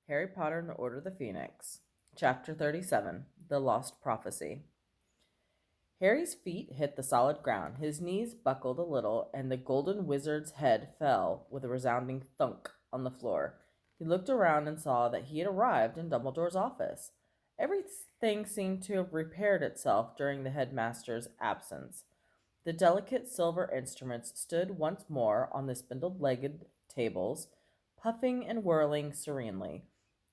Harry Potter and the Order of the Phoenix, Chapter 37, The Lost Prophecy. Harry's feet hit the solid ground, his knees buckled a little, and the golden wizard's head fell with a resounding thunk on the floor. He looked around and saw that he had arrived in Dumbledore's office. Everything seemed to have repaired itself during the headmaster's absence. The delicate silver instruments stood once more on the spindle legged tables, puffing and whirling serenely.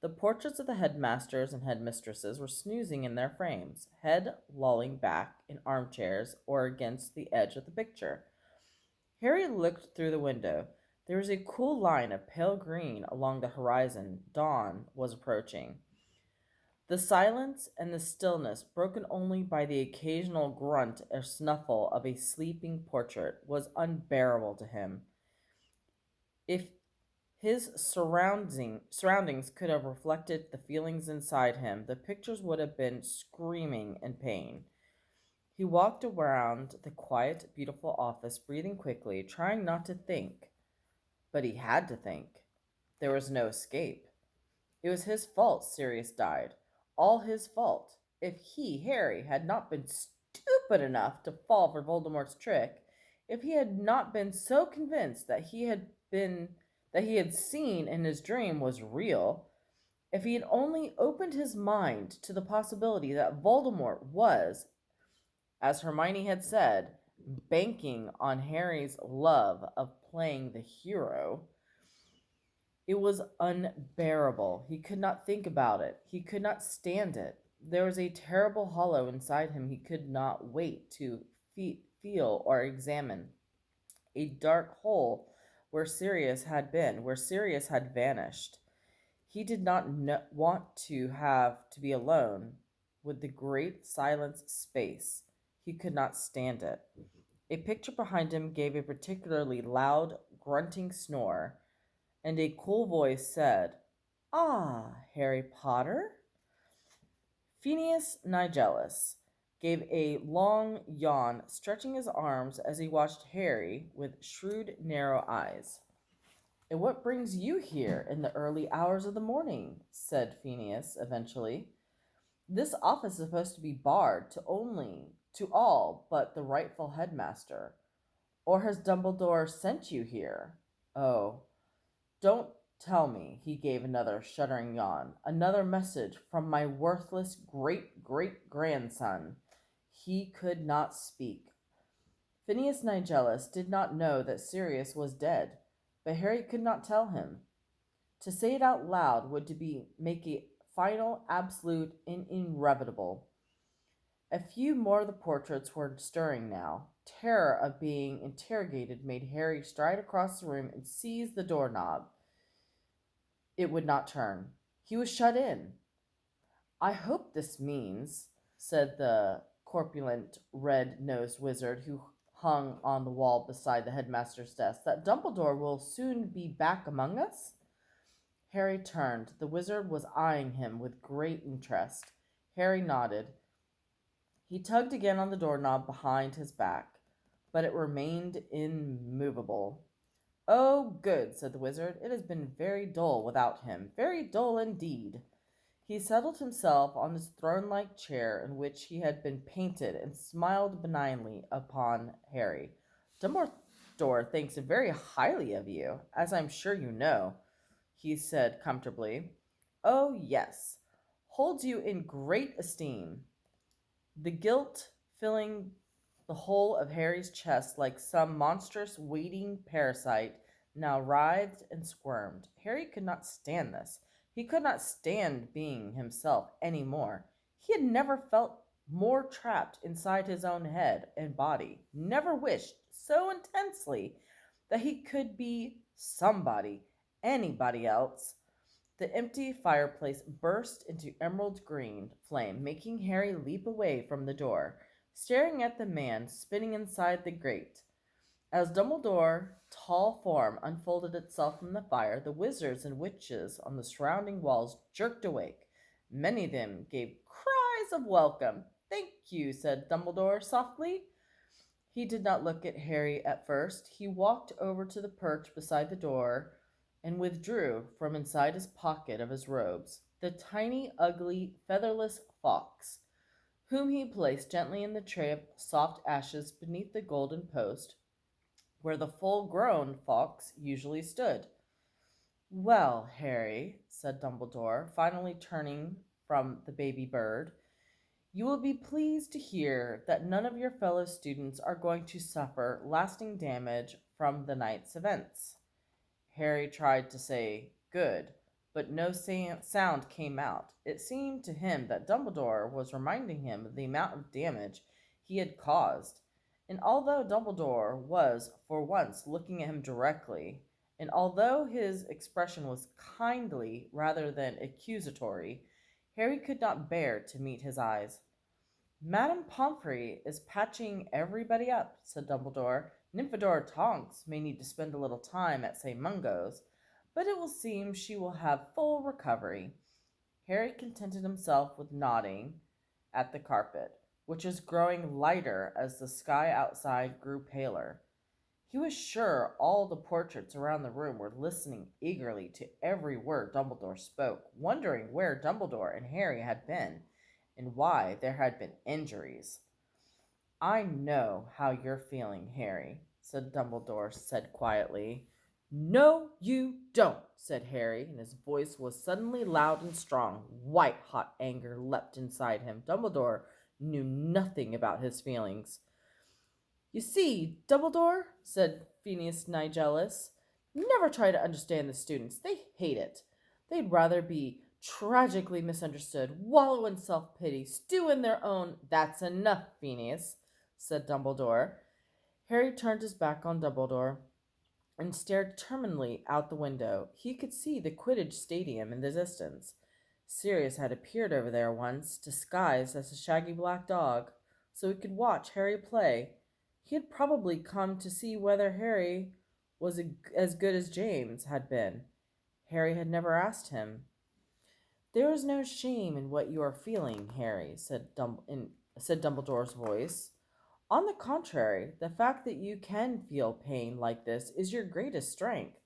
The portraits of the headmasters and headmistresses were snoozing in their frames, head lolling back in armchairs or against the edge of the picture. Harry looked through the window. There was a cool line of pale green along the horizon. Dawn was approaching. The silence and the stillness, broken only by the occasional grunt or snuffle of a sleeping portrait, was unbearable to him. If his surroundings could have reflected the feelings inside him, the pictures would have been screaming in pain. He walked around the quiet, beautiful office, breathing quickly, trying not to think. But he had to think. There was no escape. It was his fault Sirius died. All his fault. If he, Harry, had not been stupid enough to fall for Voldemort's trick, if he had not been so convinced that he had seen in his dream was real, if he had only opened his mind to the possibility that Voldemort was, as Hermione had said, banking on Harry's love of playing the hero, it was unbearable. He could not think about it. He could not stand it. There was a terrible hollow inside him he could not wait to feel or examine. A dark hole where Sirius had been, where Sirius had vanished. He did not want to have to be alone with the great silence space. He could not stand it. A picture behind him gave a particularly loud, grunting snore, and a cool voice said, "Ah, Harry Potter?" Phineas Nigellus gave a long yawn, stretching his arms as he watched Harry with shrewd, narrow eyes. "And what brings you here in the early hours of the morning?" said Phineas eventually. "This office is supposed to be barred to all but the rightful headmaster. Or has Dumbledore sent you here? Oh, don't tell me," he gave another shuddering yawn. "Another message from my worthless great great grandson." He could not speak. Phineas Nigellus did not know that Sirius was dead, but Harry could not tell him. To say it out loud would make it final, absolute, and irrevocable. A few more of the portraits were stirring now. Terror of being interrogated made Harry stride across the room and seize the doorknob. It would not turn. He was shut in. "I hope this means," said the corpulent, red-nosed wizard who hung on the wall beside the headmaster's desk, "that Dumbledore will soon be back among us." Harry turned. The wizard was eyeing him with great interest. Harry nodded. He tugged again on the doorknob behind his back, but it remained immovable. "Oh, good," said the wizard. "It has been very dull without him. Very dull indeed." He settled himself on his throne-like chair in which he had been painted and smiled benignly upon Harry. "Dumbledore thinks very highly of you, as I'm sure you know," he said comfortably. "Oh, yes. Holds you in great esteem." The guilt filling the whole of Harry's chest like some monstrous waiting parasite now writhed and squirmed. Harry could not stand this. He could not stand being himself any more. He had never felt more trapped inside his own head and body, never wished so intensely that he could be somebody, anybody else. The empty fireplace burst into emerald green flame, making Harry leap away from the door, staring at the man spinning inside the grate. As Dumbledore's tall form unfolded itself from the fire, the wizards and witches on the surrounding walls jerked awake. Many of them gave cries of welcome. "Thank you," said Dumbledore softly. He did not look at Harry at first. He walked over to the perch beside the door, and withdrew from inside his pocket of his robes the tiny, ugly, featherless fox, whom he placed gently in the tray of soft ashes beneath the golden post where the full grown fox usually stood. Well, Harry, said Dumbledore, finally turning from the baby bird, you will be pleased to hear that none of your fellow students are going to suffer lasting damage from the night's events. Harry tried to say good, but no sound came out. It seemed to him that Dumbledore was reminding him of the amount of damage he had caused. And although Dumbledore was, for once, looking at him directly, and although his expression was kindly rather than accusatory, Harry could not bear to meet his eyes. Madame Pomfrey is patching everybody up, said Dumbledore. Nymphadora Tonks may need to spend a little time at St. Mungo's, but it will seem she will have full recovery. Harry contented himself with nodding at the carpet, which was growing lighter as the sky outside grew paler. He was sure all the portraits around the room were listening eagerly to every word Dumbledore spoke, wondering where Dumbledore and Harry had been and why there had been injuries. I know how you're feeling, Harry, said Dumbledore said quietly. No, you don't, said Harry, and his voice was suddenly loud and strong. White hot anger leapt inside him. Dumbledore knew nothing about his feelings. You see, Dumbledore, said Phineas Nigellus, never try to understand the students. They hate it. They'd rather be tragically misunderstood, wallow in self pity, stew in their own. That's enough, Phineas, said Dumbledore. Harry turned his back on Dumbledore and stared determinedly out the window. He could see the Quidditch stadium in the distance. Sirius had appeared over there once, disguised as a shaggy black dog, so he could watch Harry play. He had probably come to see whether Harry was as good as James had been. Harry had never asked him. There is no shame in what you are feeling, Harry, said Dumbledore's voice. On the contrary, the fact that you can feel pain like this is your greatest strength.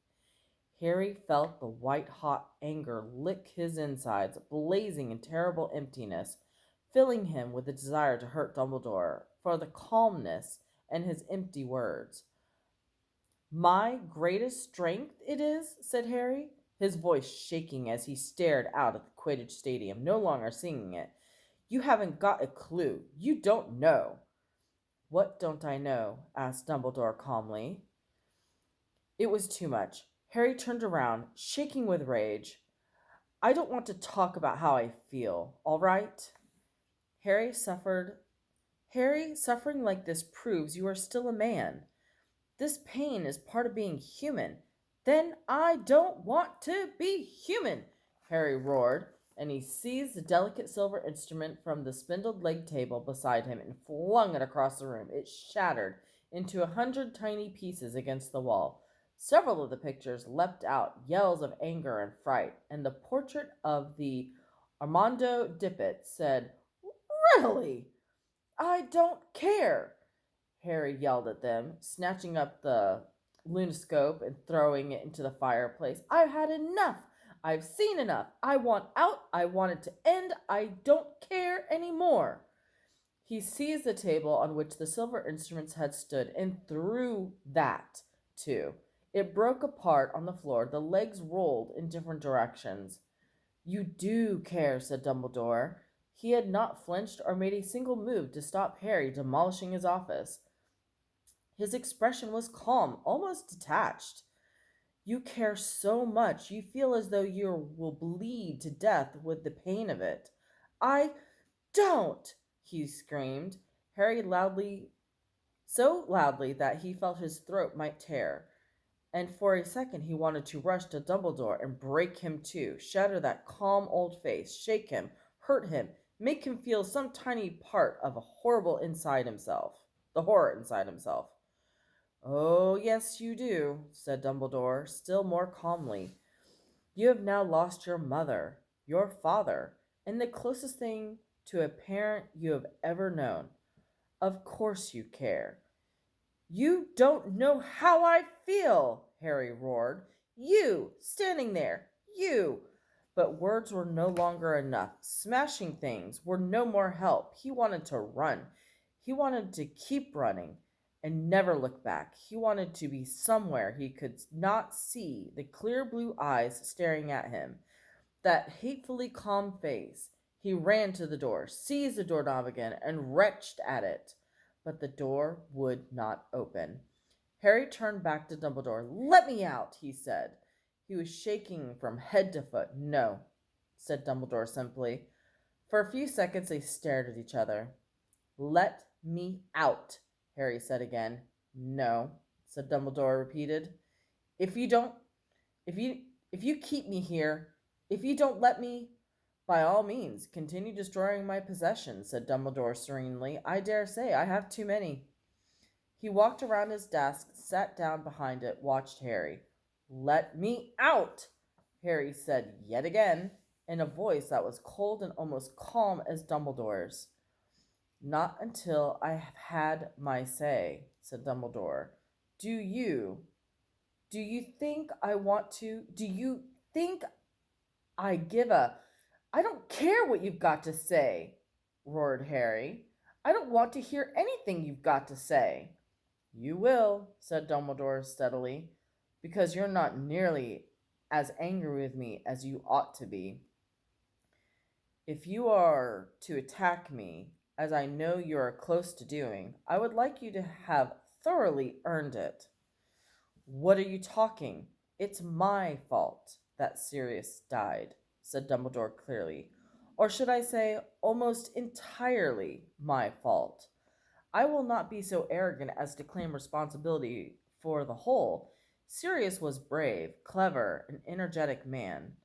Harry felt the white-hot anger lick his insides, blazing in terrible emptiness, filling him with a desire to hurt Dumbledore for the calmness and his empty words. My greatest strength it is, said Harry, his voice shaking as he stared out at the Quidditch stadium, no longer seeing it. You haven't got a clue. You don't know. What don't I know? Asked Dumbledore calmly. It was too much. Harry turned around, shaking with rage. I don't want to talk about how I feel, all right? Harry suffered. Harry, suffering like this proves you are still a man. This pain is part of being human. Then I don't want to be human, Harry roared, and he seized the delicate silver instrument from the spindled leg table beside him and flung it across the room. It shattered into 100 tiny pieces against the wall. Several of the pictures leapt out, yells of anger and fright, and the portrait of the Armando Dippet said, Really? I don't care. Harry yelled at them, snatching up the lunoscope and throwing it into the fireplace. I've had enough. I've seen enough. I want out. I want it to end. I don't care anymore. He seized the table on which the silver instruments had stood and threw that, too. It broke apart on the floor. The legs rolled in different directions. You do care, said Dumbledore. He had not flinched or made a single move to stop Harry demolishing his office. His expression was calm, almost detached. You care so much, you feel as though you will bleed to death with the pain of it. I don't, he screamed. Harry loudly, so loudly that he felt his throat might tear. And for a second he wanted to rush to Dumbledore and break him too, shatter that calm old face, shake him, hurt him, make him feel some tiny part of the horror inside himself. Oh, yes, you do, said Dumbledore, still more calmly. You have now lost your mother, your father, and the closest thing to a parent you have ever known. Of course you care. You don't know how I feel, Harry roared. You! Standing there! You! But words were no longer enough. Smashing things were no more help. He wanted to run. He wanted to keep running and never look back. He wanted to be somewhere he could not see the clear blue eyes staring at him, that hatefully calm face. He ran to the door, seized the doorknob again, and wrenched at it. But the door would not open. Harry turned back to Dumbledore. "Let me out," he said. He was shaking from head to foot. "No," said Dumbledore simply. For a few seconds they stared at each other. "Let me out," Harry said again. "No," said Dumbledore repeated. If you don't if you if you keep me here, if you don't let me, by all means, continue destroying my possessions," said Dumbledore serenely. "I dare say I have too many." He walked around his desk, sat down behind it, watched Harry. "Let me out," Harry said yet again, in a voice that was cold and almost calm as Dumbledore's. "Not until I have had my say," said Dumbledore. Do you do you think I want to? Do you think I give a? I don't care what you've got to say," roared Harry. "I don't want to hear anything you've got to say." "You will," said Dumbledore steadily, "because you're not nearly as angry with me as you ought to be. If you are to attack me, as I know you are close to doing, I would like you to have thoroughly earned it." "What are you talking? It's my fault that Sirius died," said Dumbledore clearly. "Or should I say, almost entirely my fault. I will not be so arrogant as to claim responsibility for the whole. Sirius was brave, clever, an energetic man.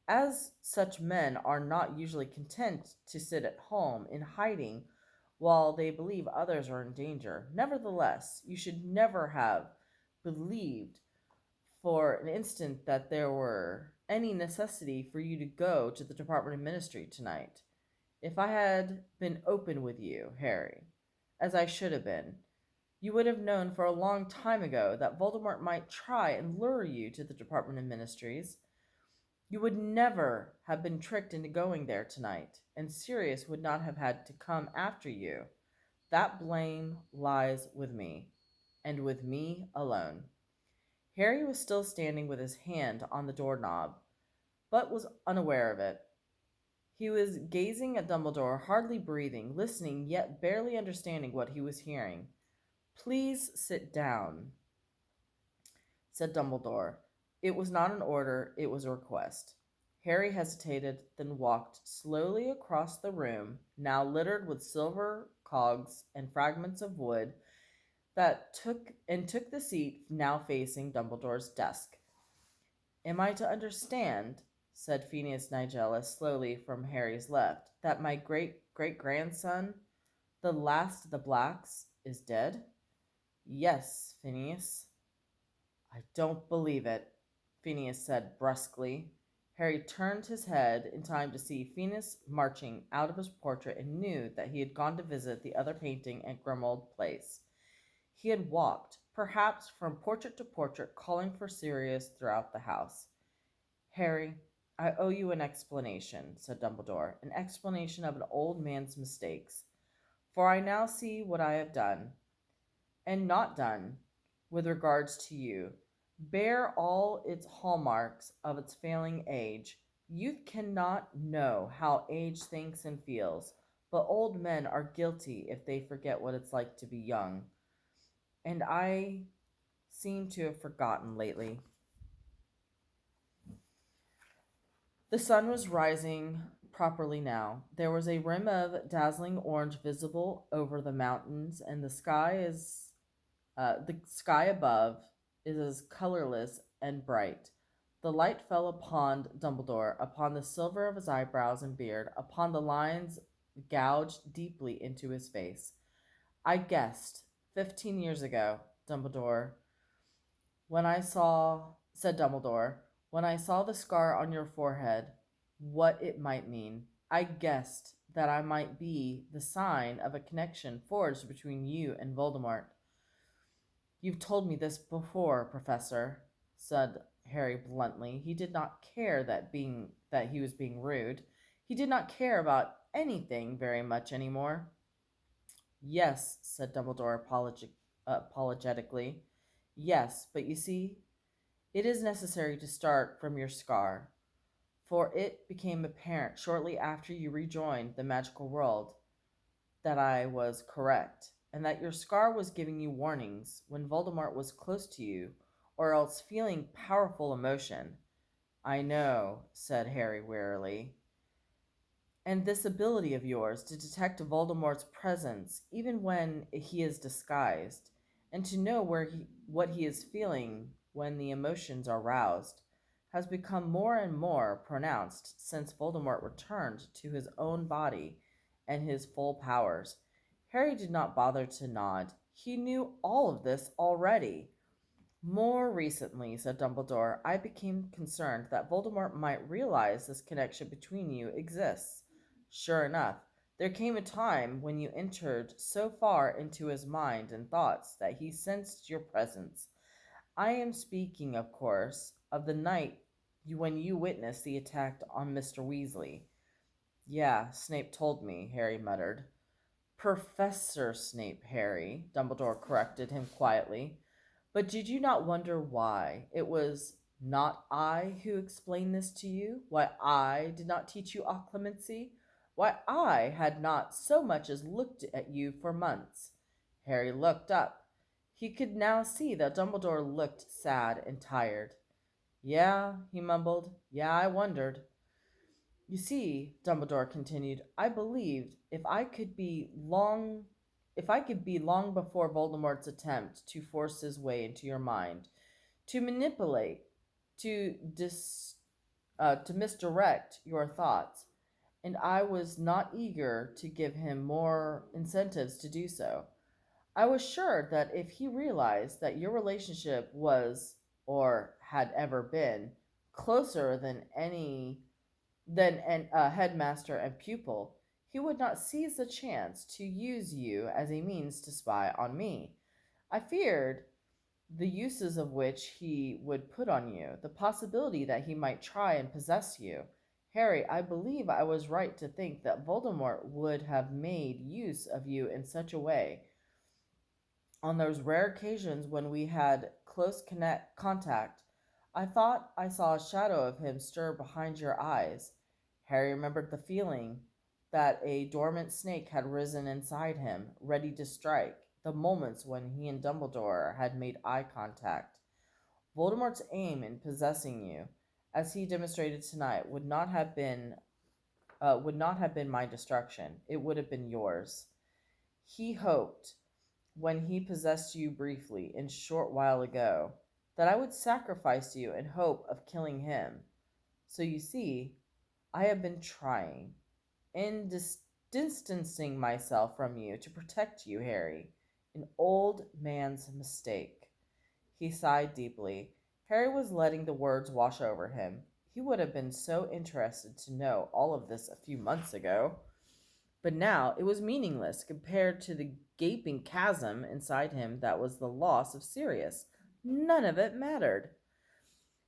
As such men are not usually content to sit at home in hiding while they believe others are in danger. Nevertheless, you should never have believed for an instant that there were any necessity for you to go to the Department of Ministry tonight. If I had been open with you, Harry, as I should have been, you would have known for a long time ago that Voldemort might try and lure you to the Department of Ministries. You would never have been tricked into going there tonight, and Sirius would not have had to come after you. That blame lies with me, and with me alone." Harry was still standing with his hand on the doorknob, but was unaware of it. He was gazing at Dumbledore, hardly breathing, listening, yet barely understanding what he was hearing. "Please sit down," said Dumbledore. It was not an order, it was a request. Harry hesitated, then walked slowly across the room, now littered with silver cogs and fragments of wood, took the seat now facing Dumbledore's desk. "Am I to understand," said Phineas Nigellus slowly from Harry's left, "that my great-great-grandson, the last of the Blacks, is dead?" "Yes, Phineas." "I don't believe it," Phineas said brusquely. Harry turned his head in time to see Phineas marching out of his portrait and knew that he had gone to visit the other painting at Grimmauld Place. He had walked, perhaps, from portrait to portrait, calling for Sirius throughout the house. "Harry, I owe you an explanation," said Dumbledore, "an explanation of an old man's mistakes. For I now see what I have done, and not done, with regards to you, bear all its hallmarks of its failing age. Youth cannot know how age thinks and feels, but old men are guilty if they forget what it's like to be young. And I seem to have forgotten lately." The sun was rising properly now. There was a rim of dazzling orange visible over the mountains, and the sky above is as colorless and bright. The light fell upon Dumbledore, upon the silver of his eyebrows and beard, upon the lines gouged deeply into his face. "I guessed 15 years ago, Dumbledore, when I saw," said Dumbledore, "when I saw the scar on your forehead, what it might mean. I guessed that I might be the sign of a connection forged between you and Voldemort." "You've told me this before, Professor," said Harry bluntly. He did not care that he was being rude. He did not care about anything very much anymore. Yes, said Dumbledore apologetically. Yes, but you see, it is necessary to start from your scar, for it became apparent shortly after you rejoined the magical world that I was correct, and that your scar was giving you warnings when Voldemort was close to you, or else feeling powerful emotion. I know, said Harry wearily. And this ability of yours to detect Voldemort's presence even when he is disguised, and to know what he is feeling when the emotions are roused, has become more and more pronounced since Voldemort returned to his own body and his full powers. Harry did not bother to nod. He knew all of this already. More recently, said Dumbledore, I became concerned that Voldemort might realize this connection between you exists. Sure enough, there came a time when you entered so far into his mind and thoughts that he sensed your presence. I am speaking, of course, of the night when you witnessed the attack on Mr. Weasley. Yeah, Snape told me, Harry muttered. Professor Snape, Harry, Dumbledore corrected him quietly. But did you not wonder why it was not I who explained this to you? Why I did not teach you occlumency? Why I had not so much as looked at you for months? Harry looked up. He could now see that Dumbledore looked sad and tired. Yeah, he mumbled. Yeah, I wondered. You see, Dumbledore continued, I believed if I could be long before Voldemort's attempt to force his way into your mind, to manipulate, to to misdirect your thoughts, and I was not eager to give him more incentives to do so. I was sure that if he realized that your relationship was, or had ever been, closer than headmaster and pupil, he would not seize the chance to use you as a means to spy on me. I feared the uses of which he would put on you, the possibility that he might try and possess you. Harry, I believe I was right to think that Voldemort would have made use of you in such a way on those rare occasions when we had close contact. I thought I saw a shadow of him stir behind your eyes. Harry remembered the feeling that a dormant snake had risen inside him, ready to strike, the moments when he and Dumbledore had made eye contact. Voldemort's aim in possessing you, as he demonstrated tonight, would not have been my destruction. It would have been yours. He hoped when he possessed you briefly in short while ago, that I would sacrifice you in hope of killing him. So you see, I have been trying, in distancing myself from you to protect you, Harry. An old man's mistake. He sighed deeply. Harry was letting the words wash over him. He would have been so interested to know all of this a few months ago. But now it was meaningless compared to the gaping chasm inside him that was the loss of Sirius. None of it mattered.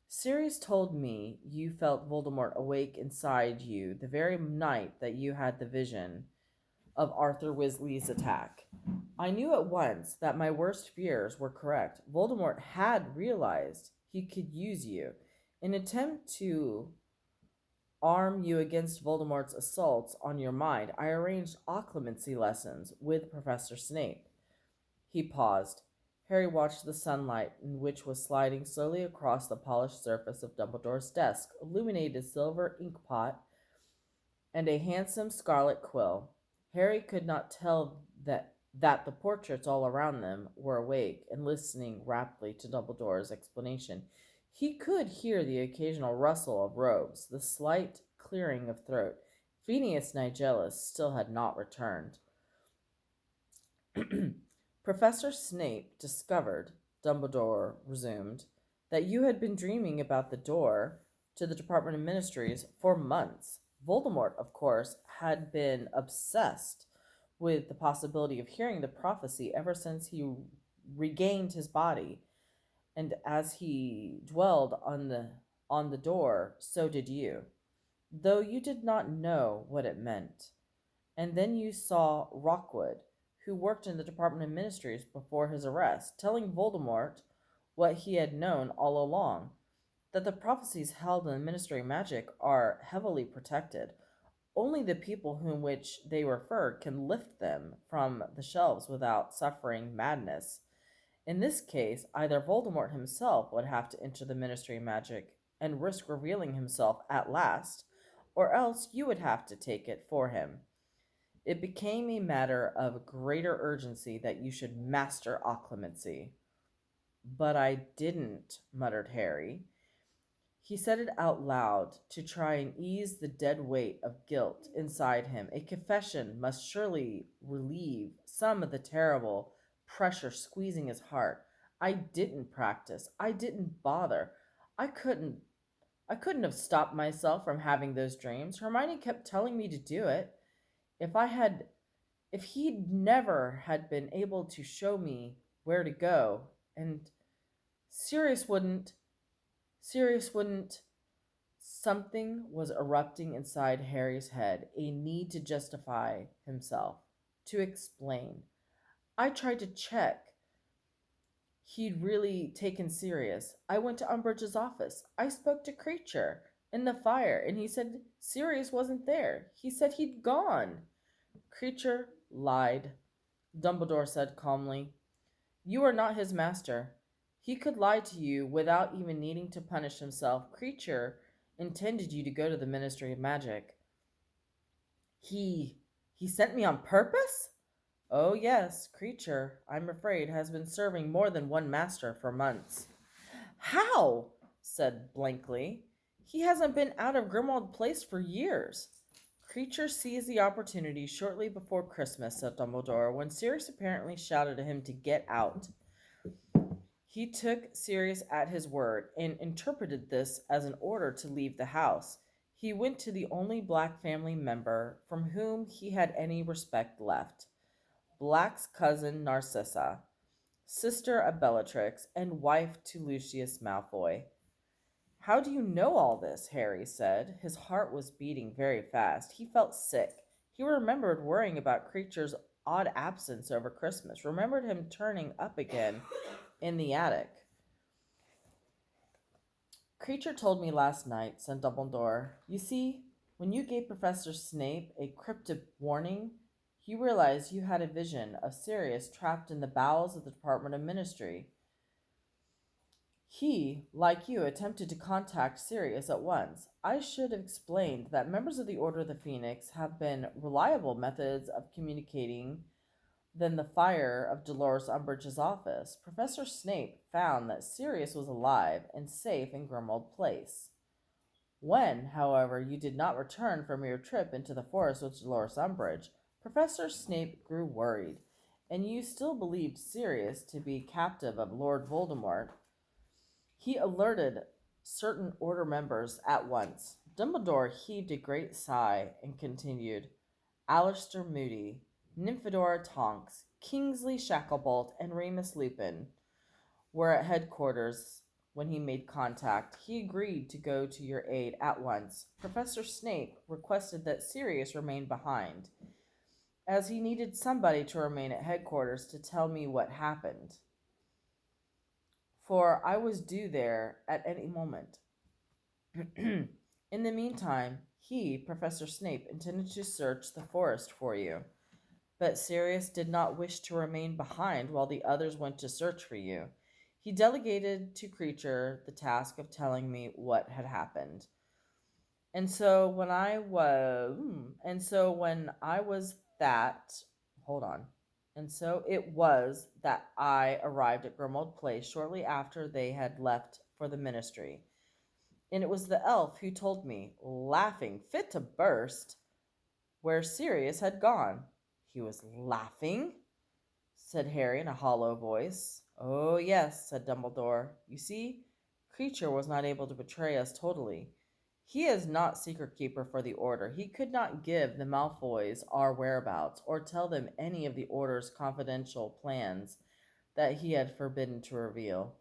Sirius told me you felt Voldemort awake inside you the very night that you had the vision of Arthur Weasley's attack. I knew at once that my worst fears were correct. Voldemort had realized he could use you. In an attempt to arm you against Voldemort's assaults on your mind, I arranged occlumency lessons with Professor Snape. He paused. Harry watched the sunlight, which was sliding slowly across the polished surface of Dumbledore's desk, illuminate a silver inkpot and a handsome scarlet quill. Harry could not tell that the portraits all around them were awake and listening raptly to Dumbledore's explanation. He could hear the occasional rustle of robes, the slight clearing of throat. Phineas Nigellus still had not returned. Professor Snape discovered, Dumbledore resumed, that you had been dreaming about the door to the Department of Ministries for months. Voldemort, of course, had been obsessed with the possibility of hearing the prophecy ever since he regained his body, and as he dwelled on the door, so did you, though you did not know what it meant. And then you saw Rockwood, who worked in the Department of Ministries before his arrest, telling Voldemort what he had known all along, that the prophecies held in the Ministry of Magic are heavily protected. Only the people whom which they refer can lift them from the shelves without suffering madness. In this case, either Voldemort himself would have to enter the Ministry of Magic and risk revealing himself at last, or else you would have to take it for him. It became a matter of greater urgency that you should master occlumency. But I didn't, muttered Harry. He said it out loud to try and ease the dead weight of guilt inside him. A confession must surely relieve some of the terrible pressure squeezing his heart. I didn't practice. I didn't bother. I couldn't I couldn't have stopped myself from having those dreams. Hermione kept telling me to do it. If I had if he'd never had been able to show me where to go, and Sirius wouldn't Sirius wouldn't Something was erupting inside Harry's head, a need to justify himself, to explain. I tried to check he'd really taken Sirius. I went to Umbridge's office. I spoke to Creature in the fire, and he said Sirius wasn't there. He said he'd gone. Creature lied, Dumbledore said calmly. You are not his master. He could lie to you without even needing to punish himself. Creature intended you to go to the Ministry of Magic. He he sent me on purpose? Oh yes, Creature, I'm afraid, has been serving more than one master for months. How? Said blankly. He hasn't been out of Grimmauld Place for years. Creature seized the opportunity shortly before Christmas, said Dumbledore, when Sirius apparently shouted to him to get out. He took Sirius at his word and interpreted this as an order to leave the house. He went to the only black family member from whom he had any respect left, Black's cousin Narcissa, sister of Bellatrix and wife to Lucius Malfoy. How do you know all this? Harry said. His heart was beating very fast. He felt sick. He remembered worrying about Creature's odd absence over Christmas, remembered him turning up again in the attic. Creature told me last night, said Dumbledore. You see, when you gave Professor Snape a cryptic warning, he realized you had a vision of Sirius trapped in the bowels of the Department of Ministry. He, like you, attempted to contact Sirius at once. I should have explained that members of the Order of the Phoenix have been reliable methods of communicating than the fire of Dolores Umbridge's office. Professor Snape found that Sirius was alive and safe in Grimmauld Place. When, however, you did not return from your trip into the forest with Dolores Umbridge, Professor Snape grew worried, and you still believed Sirius to be captive of Lord Voldemort. He alerted certain Order members at once. Dumbledore heaved a great sigh and continued, Aleister Moody, Nymphadora Tonks, Kingsley Shacklebolt, and Remus Lupin were at headquarters when he made contact. He agreed to go to your aid at once. Professor Snape requested that Sirius remain behind, as he needed somebody to remain at headquarters to tell me what happened, for I was due there at any moment. In the meantime, he, Professor Snape, intended to search the forest for you. But Sirius did not wish to remain behind while the others went to search for you. He delegated to Creature the task of telling me what had happened. And so when I was and so when I was that hold on. And so it was that I arrived at Grimmauld Place shortly after they had left for the ministry. And it was the elf who told me, laughing fit to burst, where Sirius had gone. He was laughing? Said Harry in a hollow voice. Oh, yes, said Dumbledore. You see, Creature was not able to betray us totally. He is not secret keeper for the Order. He could not give the Malfoys our whereabouts or tell them any of the Order's confidential plans that he had forbidden to reveal.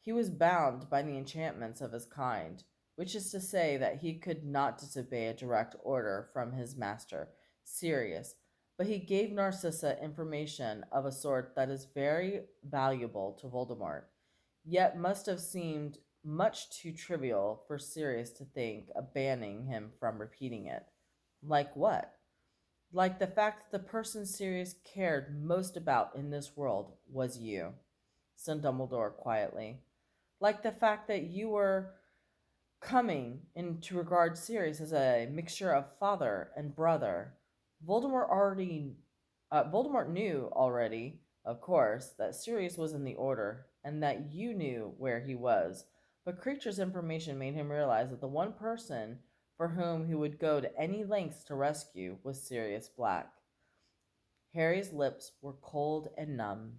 He was bound by the enchantments of his kind, which is to say that he could not disobey a direct order from his master, Sirius, but he gave Narcissa information of a sort that is very valuable to Voldemort, yet must have seemed much too trivial for Sirius to think of banning him from repeating it. Like what? Like the fact that the person Sirius cared most about in this world was you, said Dumbledore quietly. Like the fact that you were coming in to regard Sirius as a mixture of father and brother. Voldemort already, Voldemort knew already, of course, that Sirius was in the Order and that you knew where he was. But Creature's information made him realize that the one person for whom he would go to any lengths to rescue was Sirius Black. Harry's lips were cold and numb.